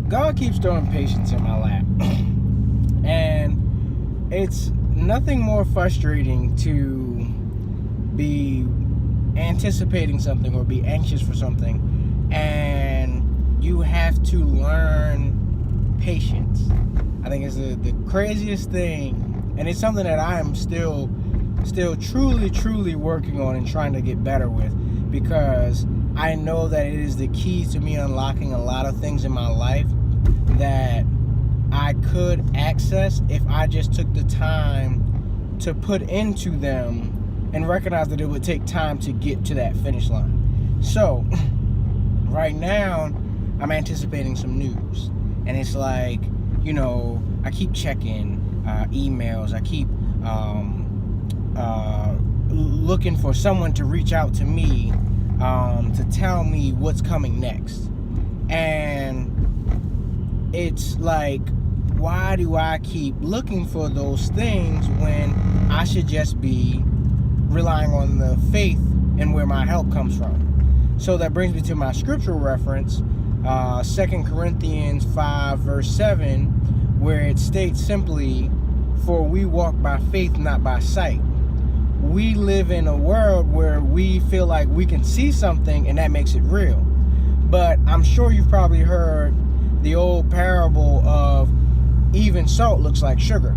God keeps throwing patience in my lap. And it's nothing more frustrating to be anticipating something or be anxious for something, and you have to learn patience. I think it's the craziest thing, and it's something that I am still truly working on and trying to get better with, because I know that it is the key to me unlocking a lot of things in my life that I could access if I just took the time to put into them and recognize that it would take time to get to that finish line. So right now I'm anticipating some news, and it's like, I keep checking emails. I keep looking for someone to reach out to me to tell me what's coming next. And it's like, why do I keep looking for those things when I should just be relying on the faith and where my help comes from? So that brings me to my scriptural reference, 2 Corinthians 5 verse 7, where it states simply, "For we walk by faith, not by sight." We live in a world where we feel like we can see something and that makes it real. But I'm sure you've probably heard the old parable of even salt looks like sugar.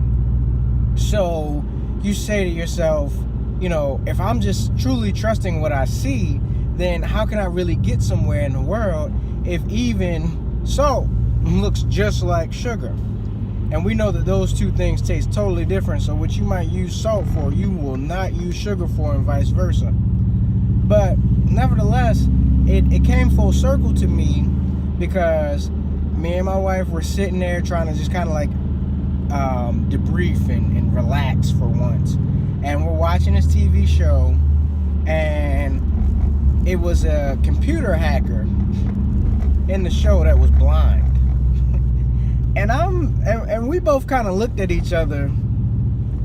So you say to yourself, if I'm just truly trusting what I see, then how can I really get somewhere in the world if even salt looks just like sugar? And we know that those two things taste totally different. So what you might use salt for, you will not use sugar for, and vice versa. But nevertheless, it came full circle to me, because me and my wife were sitting there trying to just kind of like debrief and relax for once. And we're watching this TV show, and it was a computer hacker in the show that was blind. And we both kind of looked at each other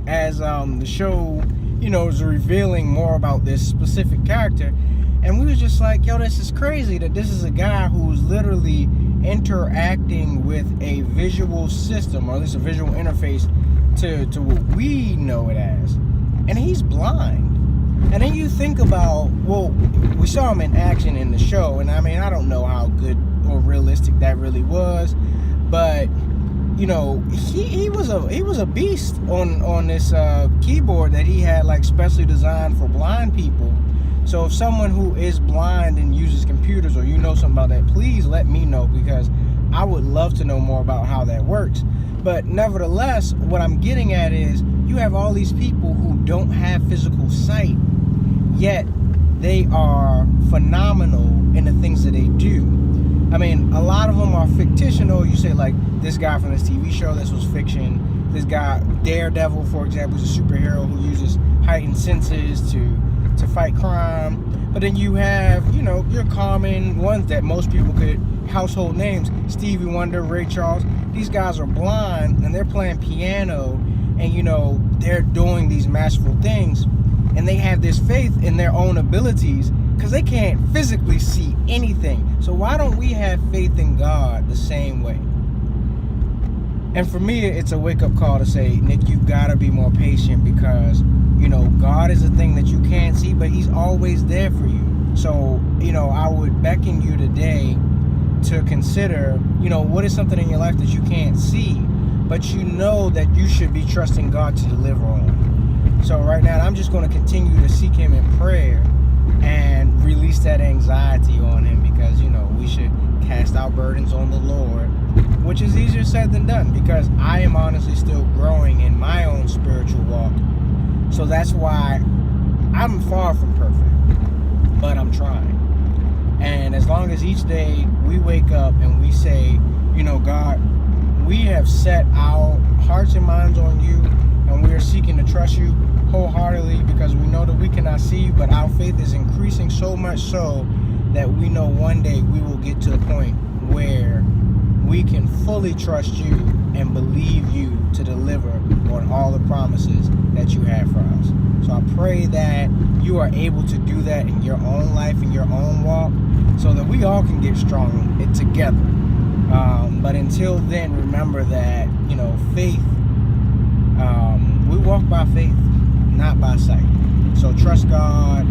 as the show, was revealing more about this specific character. And we was just like, yo, this is crazy that this is a guy who's literally interacting with a visual system, or at least a visual interface to what we know it as. And he's blind. And then you think about, well, we saw him in action in the show, and I mean, I don't know how good or realistic that really was, but he was a beast on this keyboard that he had like specially designed for blind people. So if someone who is blind and uses computers, or something about that, please let me know, because I would love to know more about how that works. But nevertheless, what I'm getting at is, you have all these people who don't have physical sight, yet they are phenomenal in the things that they do. I mean, a lot of them are fictional. You say, like, this guy from this TV show, this was fiction. This guy, Daredevil, for example, is a superhero who uses heightened senses to fight crime. But then you have, your common ones that most people could, household names, Stevie Wonder, Ray Charles. These guys are blind, and they're playing piano, and, they're doing these masterful things. And they have this faith in their own abilities, because they can't physically see anything. So why don't we have faith in God the same way? And for me, it's a wake-up call to say, Nick, you gotta be more patient, because God is a thing that you can't see, but he's always there for you. So I would beckon you today to consider, what is something in your life that you can't see, but that you should be trusting God to deliver on. So right now, I'm just going to continue to seek him in prayer and release that anxiety on him, because we should cast our burdens on the Lord, which is easier said than done, because I am honestly still growing in my own spiritual walk. So that's why I'm far from perfect, but I'm trying. And as long as each day we wake up and we say, God, we have set our hearts and minds on you, and we are seeking to trust you wholeheartedly, because we know that we cannot see you, but our faith is increasing so much so that we know one day we will get to the point where we can fully trust you and believe you to deliver on all the promises that you have for us. So I pray that you are able to do that in your own life, in your own walk, so that we all can get strong together. But until then, remember that, faith, we walk by faith, not by sight. So trust God,